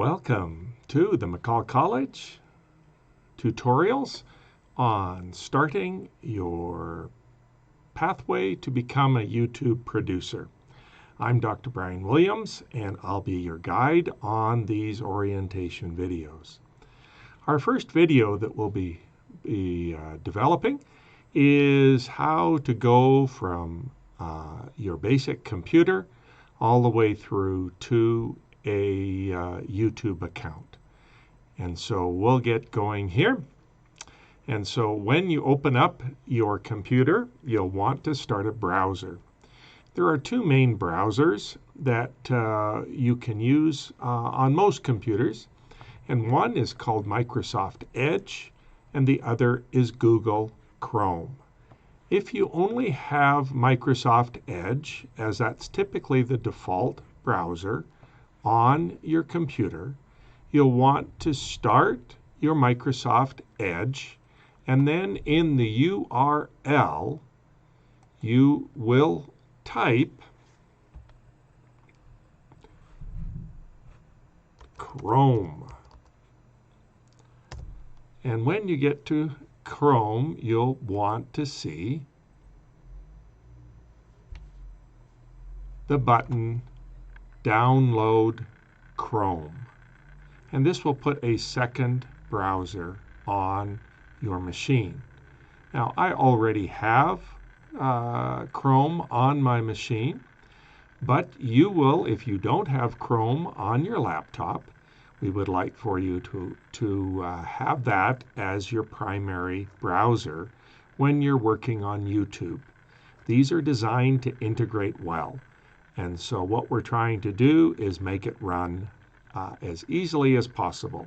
Welcome to the MccallCollege tutorials on starting your pathway to become a YouTube producer. I'm Dr. Bryan Williams, and I'll be your guide on these orientation videos. Our first video that we'll be developing is how to go from your basic computer all the way through to a YouTube account. And so we'll get going here. And so when you open up your computer, you'll want to start a browser. There are two main browsers that you can use on most computers, and one is called Microsoft Edge, and the other is Google Chrome. If you only have Microsoft Edge, as that's typically the default browser on your computer, you'll want to start your Microsoft Edge, and then in the URL, you will type Chrome. And when you get to Chrome, you'll want to see the button Download Chrome. And this will put a second browser on your machine. Now, I already have Chrome on my machine, but you will, if you don't have Chrome on your laptop, we would like for you to have that as your primary browser when you're working on YouTube. These are designed to integrate well. And so what we're trying to do is make it run as easily as possible.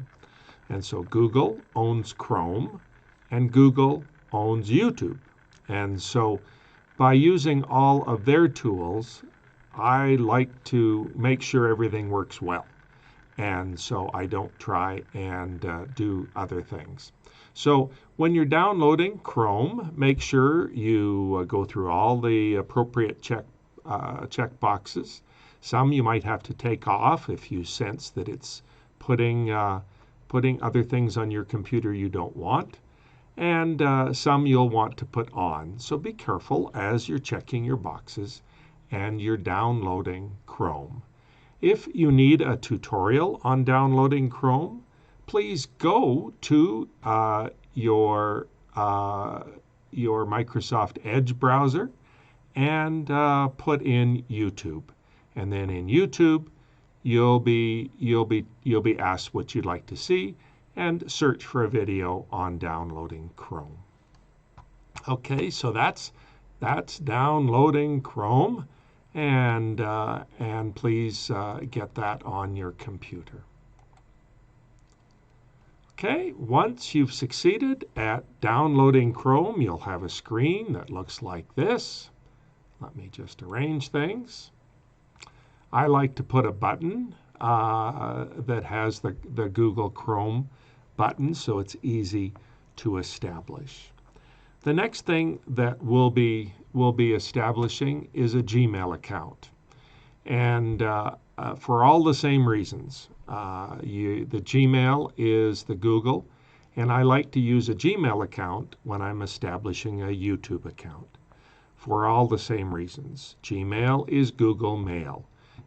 And so Google owns Chrome, and Google owns YouTube. And so by using all of their tools, I like to make sure everything works well. And so I don't try and do other things. So when you're downloading Chrome, make sure you go through all the appropriate check boxes. Some you might have to take off if you sense that it's putting other things on your computer you don't want. And some you'll want to put on. So be careful as you're checking your boxes and you're downloading Chrome. If you need a tutorial on downloading Chrome, please go to your Microsoft Edge browser and put in YouTube. And then in YouTube, you'll be asked what you'd like to see and search for a video on downloading Chrome. Okay, so that's downloading Chrome, and please get that on your computer. Okay, once you've succeeded at downloading Chrome, you'll have a screen that looks like this. Let me just arrange things. I like to put a button that has the Google Chrome button, so it's easy to establish. The next thing that we'll be establishing is a Gmail account. And for all the same reasons, the Gmail is the Google, and I like to use a Gmail account when I'm establishing a YouTube account. For all the same reasons. Gmail is Google Mail.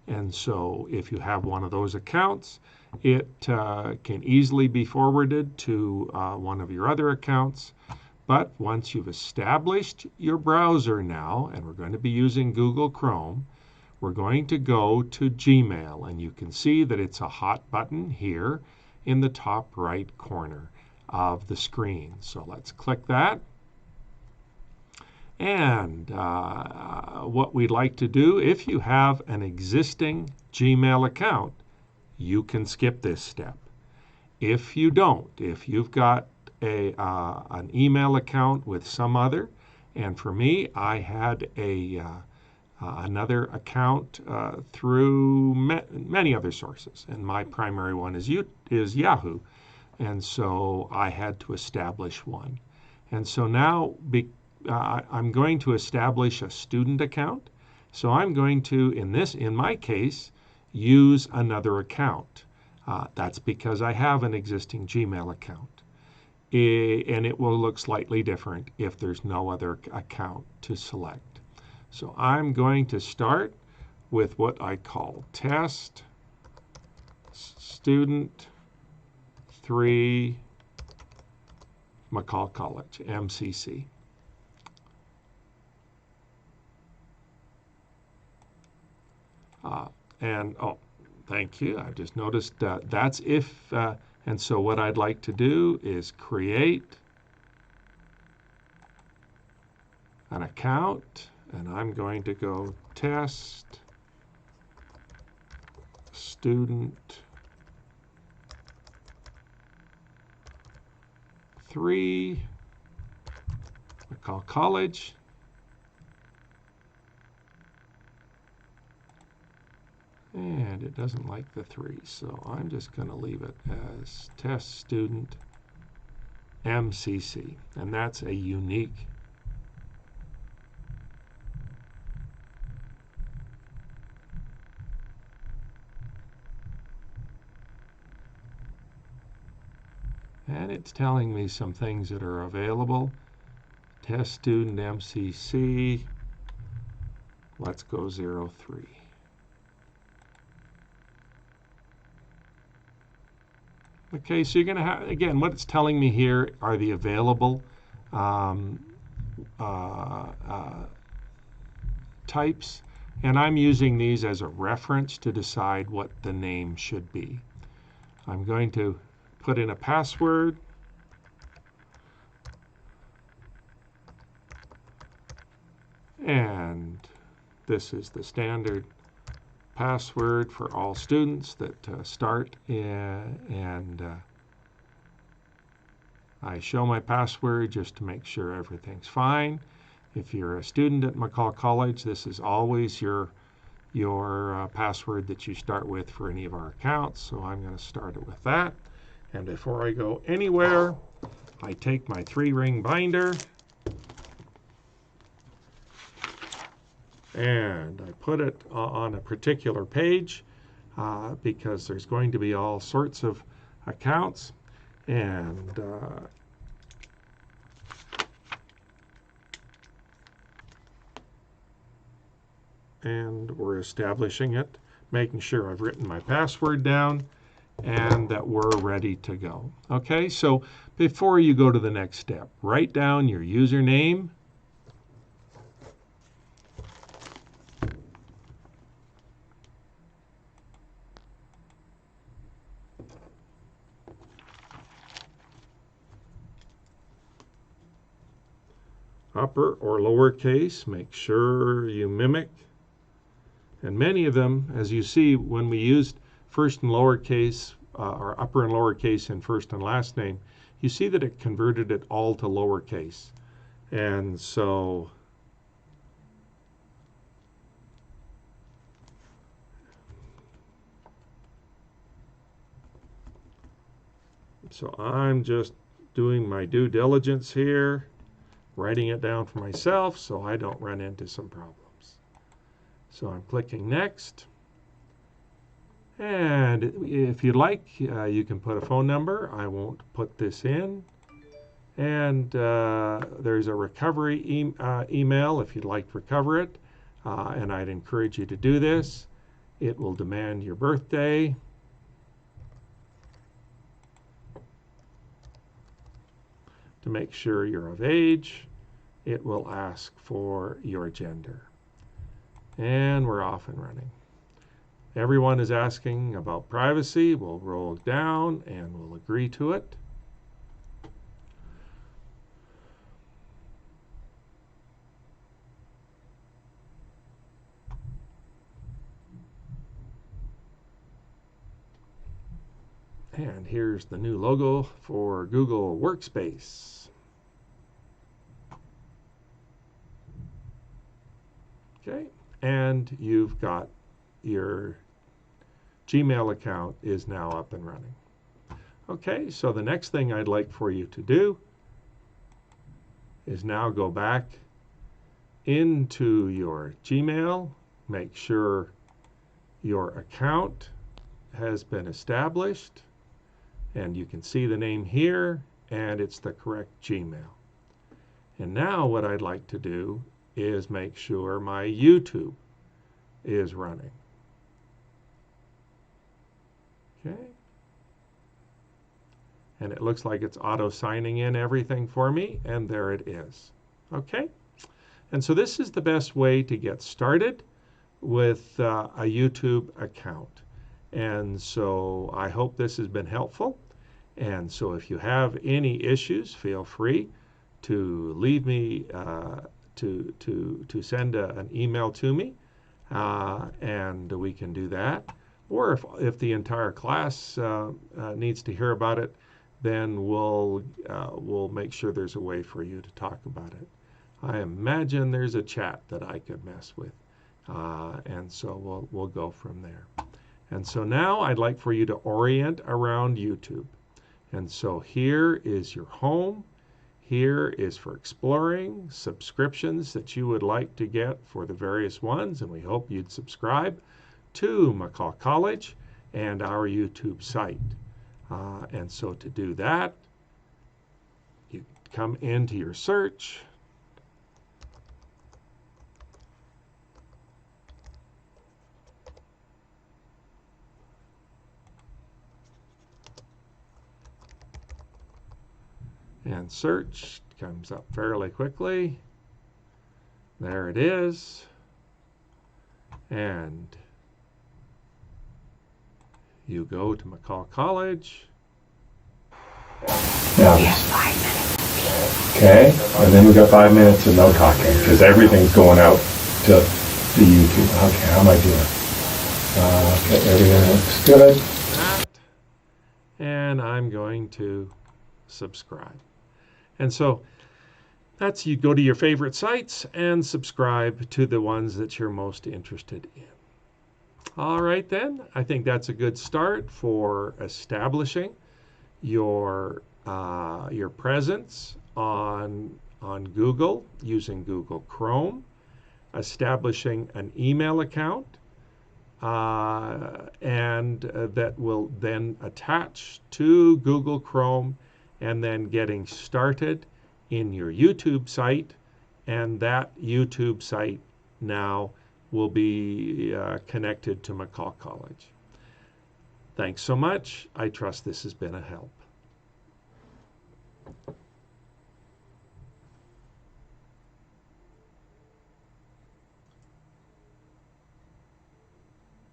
And so if you have one of those accounts, it can easily be forwarded to one of your other accounts. But once you've established your browser now, and we're going to be using Google Chrome, we're going to go to Gmail. And you can see that it's a hot button here in the top right corner of the screen. So let's click that. And what we'd like to do, if you have an existing Gmail account, you can skip this step. If you don't, if you've got an email account with some other, and for me, I had another account through many other sources, and my primary one is Yahoo, and so I had to establish one. And so now, I'm going to establish a student account. So I'm going to, in my case, use another account. That's because I have an existing Gmail account. And it will look slightly different if there's no other account to select. So I'm going to start with what I call test student 3 McCall College, MCC. And oh, thank you. I just noticed that's if, and so what I'd like to do is create an account, and I'm going to go test student 3 McCall College. And it doesn't like the 3, so I'm just going to leave it as test student MCC, and that's a unique and it's telling me some things that are available. Test student MCC, let's go 03. Okay, so you're going to have, again, what it's telling me here are the available types, and I'm using these as a reference to decide what the name should be. I'm going to put in a password. And this is the standard password for all students that start and I show my password just to make sure everything's fine. If you're a student at McCall College, this is always your password that you start with for any of our accounts. So I'm going to start it with that. And before I go anywhere, I take my 3-ring binder and I put it on a particular page because there's going to be all sorts of accounts, and we're establishing it, making sure I've written my password down and that we're ready to go. Okay, so before you go to the next step, write down your username, upper or lowercase, make sure you mimic. And many of them, as you see, when we used first and lowercase, or upper and lowercase in first and last name, you see that it converted it all to lowercase. And so I'm just doing my due diligence here, writing it down for myself so I don't run into some problems. So I'm clicking next. And if you'd like, you can put a phone number. I won't put this in. And there's a recovery email if you'd like to recover it. And I'd encourage you to do this. It will demand your birthday. To make sure you're of age, it will ask for your gender. And we're off and running. Everyone is asking about privacy. We'll roll down and we'll agree to it. And here's the new logo for Google Workspace. Okay, and you've got your Gmail account is now up and running. Okay, so the next thing I'd like for you to do is now go back into your Gmail, make sure your account has been established, and you can see the name here, and it's the correct Gmail. And now what I'd like to do is make sure my YouTube is running. Okay. And it looks like it's auto signing in everything for me, and there it is. Okay. And so this is the best way to get started with a YouTube account. And so I hope this has been helpful. And so if you have any issues, feel free to leave me, to send an email to me, and we can do that. Or if the entire class needs to hear about it, then we'll make sure there's a way for you to talk about it. I imagine there's a chat that I could mess with, and so we'll go from there. And so now I'd like for you to orient around YouTube. And so here is your home. Here is for exploring, subscriptions that you would like to get for the various ones, and we hope you'd subscribe to McCall College and our YouTube site. And so to do that, you come into your search. And search comes up fairly quickly. There it is. And you go to McCall College. Okay, and then we got 5 minutes of no talking because everything's going out to the YouTube. Okay, how am I doing? Okay, everything looks good. And I'm going to subscribe. And so that's, you go to your favorite sites and subscribe to the ones that you're most interested in. All right then, I think that's a good start for establishing your presence on Google using Google Chrome, establishing an email account, and that will then attach to Google Chrome, and then getting started in your YouTube site, and that YouTube site now will be connected to McCall College. Thanks so much. I trust this has been a help.